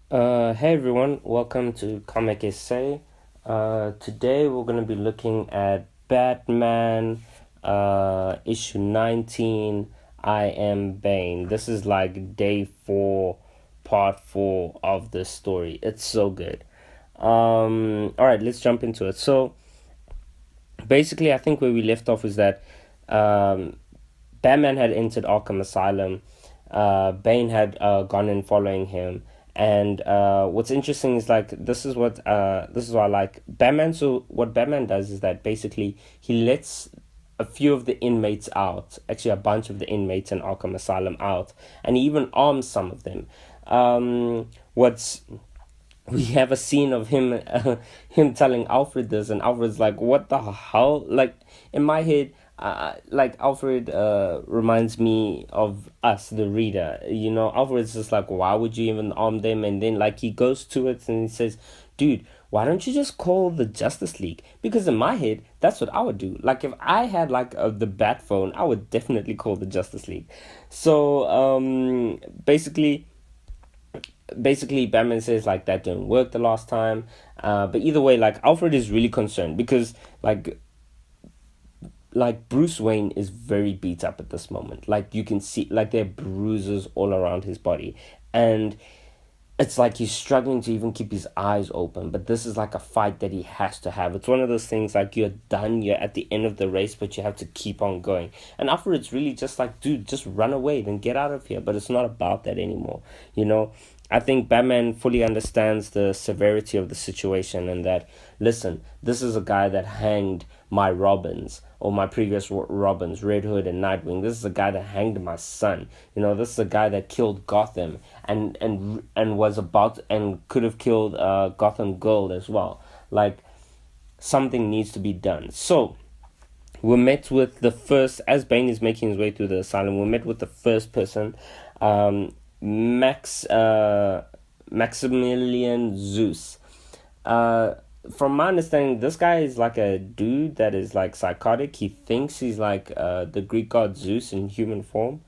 Hey everyone, welcome to Comic Essay. Today we're going to be looking at Batman, issue 19, I Am Bane. This is like day 4, part 4 of this story. It's so good. Alright, let's jump into it. So, basically, I think where we left off is that um, Batman had entered Arkham Asylum. Bane had gone in following him. And what's interesting is like this is what I like Batman. So what Batman does is that basically he lets a few of the inmates out, actually a bunch of the inmates in Arkham Asylum out, and he even arms some of them. What's We have a scene of him telling Alfred this, and Alfred's like, "What the hell?" Like in my head, like Alfred reminds me of us, the reader. Alfred's just like, "Why would you even arm them?" And then like he goes to it and he says, "Dude, why don't you just call the Justice League?" Because in my head, that's what I would do. Like if I had like the bat phone, I would definitely call the Justice League. So basically Batman says like that didn't work the last time. But either way, like Alfred is really concerned because like Bruce Wayne is very beat up at this moment. Like you can see like there are bruises all around his body. And it's like he's struggling to even keep his eyes open, but this is like a fight that he has to have. It's one of those things like you're done, you're at the end of the race, but you have to keep on going. And afterwards, really just like, dude, just run away, then get out of here. But it's not about that anymore, you know? I think Batman fully understands the severity of the situation and that, listen, this is a guy that hanged my Robins or my previous Robins, Red Hood and Nightwing. This is a guy that hanged my son. This is a guy that killed Gotham and was about and could have killed Gotham Girl as well. Like something needs to be done. So we're met with the first, as Bane is making his way through the asylum, we're met with the first person, Maximilian Zeus. Uh, from my understanding, this guy is like a dude that is like psychotic. He thinks he's like the Greek god Zeus in human form.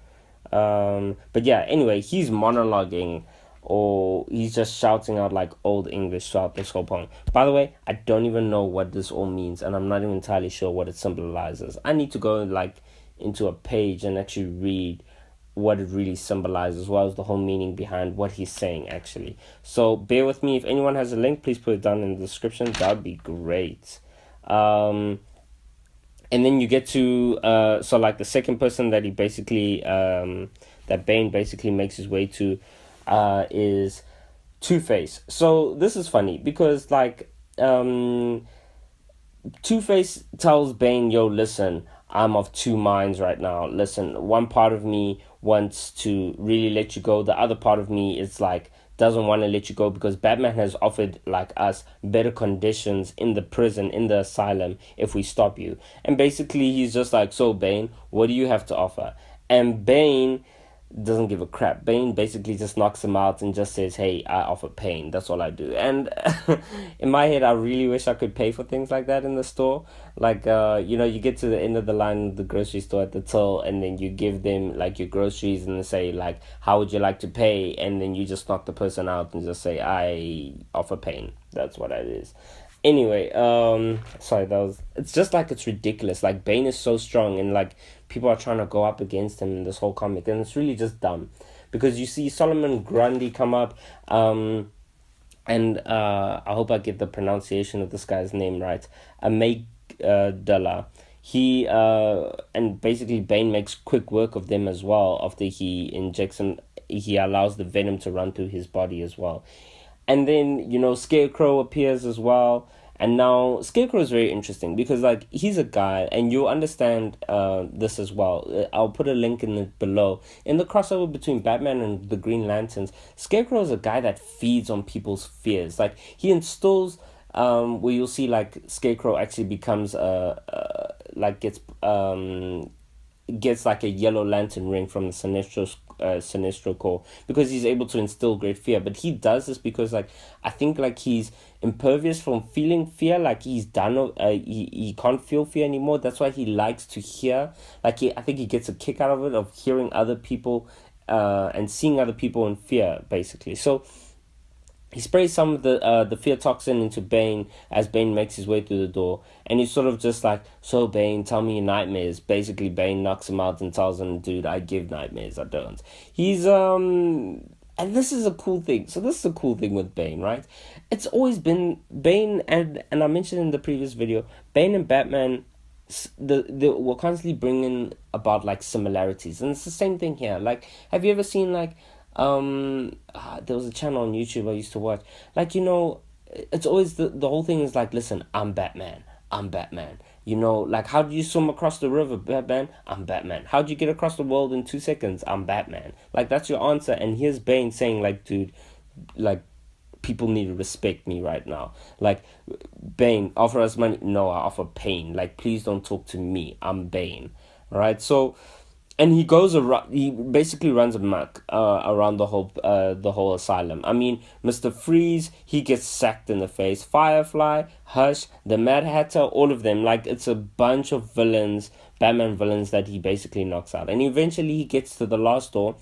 But yeah, anyway, he's monologuing or he's just shouting out like old English throughout this whole poem. By the way, I don't even know what this all means, and I'm not even entirely sure what it symbolizes. I need to go like into a page and actually read what it really symbolizes, as well as the whole meaning behind what he's saying actually. So bear with me. If anyone has a link, please put it down in the description. That would be great. And then you get to so like the second person that he basically that Bane basically makes his way to is Two-Face. So this is funny because like Two-Face tells Bane, "Yo, listen, I'm of two minds right now. Listen, one part of me wants to really let you go. The other part of me is like doesn't want to let you go because Batman has offered like us better conditions in the prison, in the asylum, if we stop you." And basically he's just like, "So Bane, what do you have to offer?" And Bane doesn't give a crap. Bane basically just knocks him out and just says, "Hey, I offer pain. That's all I do." And in my head, I really wish I could pay for things like that in the store. Like, you get to the end of the line of the grocery store at the till, and then you give them like your groceries and they say like, "How would you like to pay?" And then you just knock the person out and just say, "I offer pain." That's what it is. Anyway, sorry, it's just like it's ridiculous. Like Bane is so strong and like people are trying to go up against him in this whole comic, and it's really just dumb because you see Solomon Grundy come up, and I hope I get the pronunciation of this guy's name right, Amygdala. He and basically Bane makes quick work of them as well after he injects him. He allows the venom to run through his body as well. And then, Scarecrow appears as well. And now Scarecrow is very interesting because like he's a guy, and you'll understand this as well. I'll put a link in it below. In the crossover between Batman and the Green Lanterns, Scarecrow is a guy that feeds on people's fears. Like he instills where you'll see like Scarecrow actually becomes like gets like a yellow lantern ring from the Sinestro Corps because he's able to instill great fear. But he does this because like I think like he's impervious from feeling fear. Like he's done. He can't feel fear anymore. That's why he likes to hear. Like I think he gets a kick out of it, of hearing other people, and seeing other people in fear, basically. So he sprays some of the fear toxin into Bane as Bane makes his way through the door, and he's sort of just like, "So Bane, tell me your nightmares." Basically, Bane knocks him out and tells him, "Dude, I give nightmares. I don't." He's and this is a cool thing. So this is a cool thing with Bane, right? It's always been Bane, and I mentioned in the previous video, Bane and Batman, the we're constantly bringing about like similarities, and it's the same thing here. Like, have you ever seen like there was a channel on YouTube I used to watch. Like, it's always the whole thing is like, listen, I'm Batman. I'm Batman. Like, how do you swim across the river, Batman? I'm Batman. How do you get across the world in 2 seconds? I'm Batman. Like, that's your answer. And here's Bane saying, like, dude, like, people need to respect me right now. Like, Bane, offer us money. No, I offer pain. Like, please don't talk to me. I'm Bane. All right. So, and he goes around. He basically runs amok around the whole asylum. I mean, Mr. Freeze, he gets sacked in the face. Firefly, Hush, the Mad Hatter, all of them. Like, it's a bunch of villains, Batman villains, that he basically knocks out. And eventually he gets to the last door,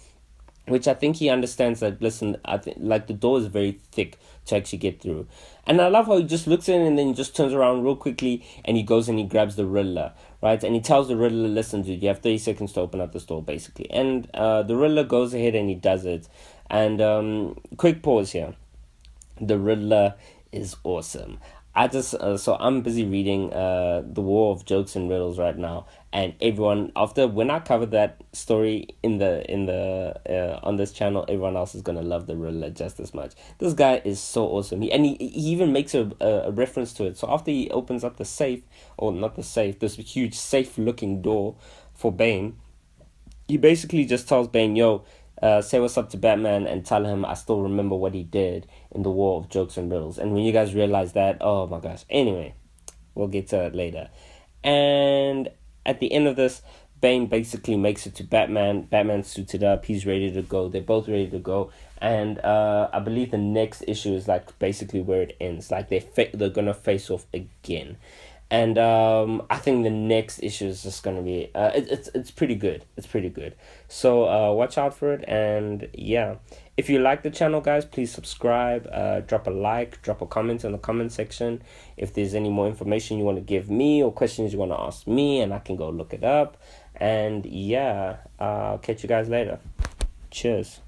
which I think he understands that, listen, I think like the door is very thick to actually get through. And I love how he just looks in and then he just turns around real quickly and he goes and he grabs the Riddler, right? And he tells the Riddler, listen, dude, you have 30 seconds to open up this door, basically. And the Riddler goes ahead and he does it. And quick pause here. The Riddler is awesome. So I'm busy reading The War of Jokes and Riddles right now, and everyone, after when I cover that story in the on this channel, everyone else is gonna love the Riddler just as much. This guy is so awesome. He even makes a reference to it. So after he opens up the safe, or not the safe, this huge safe looking door for Bane, he basically just tells Bane, yo, say what's up to Batman and tell him I still remember what he did in the War of Jokes and Riddles. And when you guys realize that, oh my gosh. Anyway, we'll get to it later. And at the end of this, Bane basically makes it to Batman. Batman's suited up. He's ready to go. They're both ready to go. And I believe the next issue is like basically where it ends. Like they're gonna face off again. And I think the next issue is just gonna be it's pretty good. It's pretty good. So watch out for it. And yeah, if you like the channel, guys, please subscribe. Drop a like, drop a comment in the comment section. If there's any more information you want to give me or questions you want to ask me, and I can go look it up. And yeah, I'll catch you guys later. Cheers.